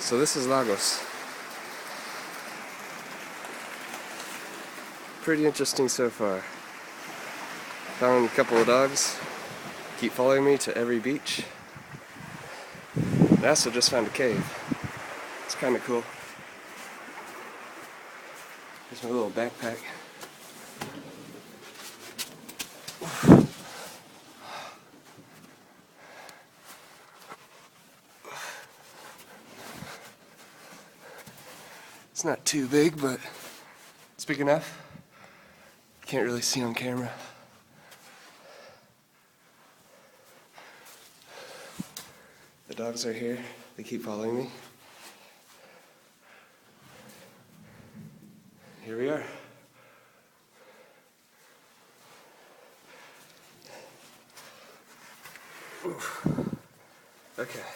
So this is Lagos. Pretty interesting so far. Found a couple of dogs. Keep following me to every beach. I also just found a cave. It's kind of cool. Here's my little backpack. It's not too big, but it's big enough. Can't really see on camera. The dogs are here. They keep following me. Here we are. Oof. Okay.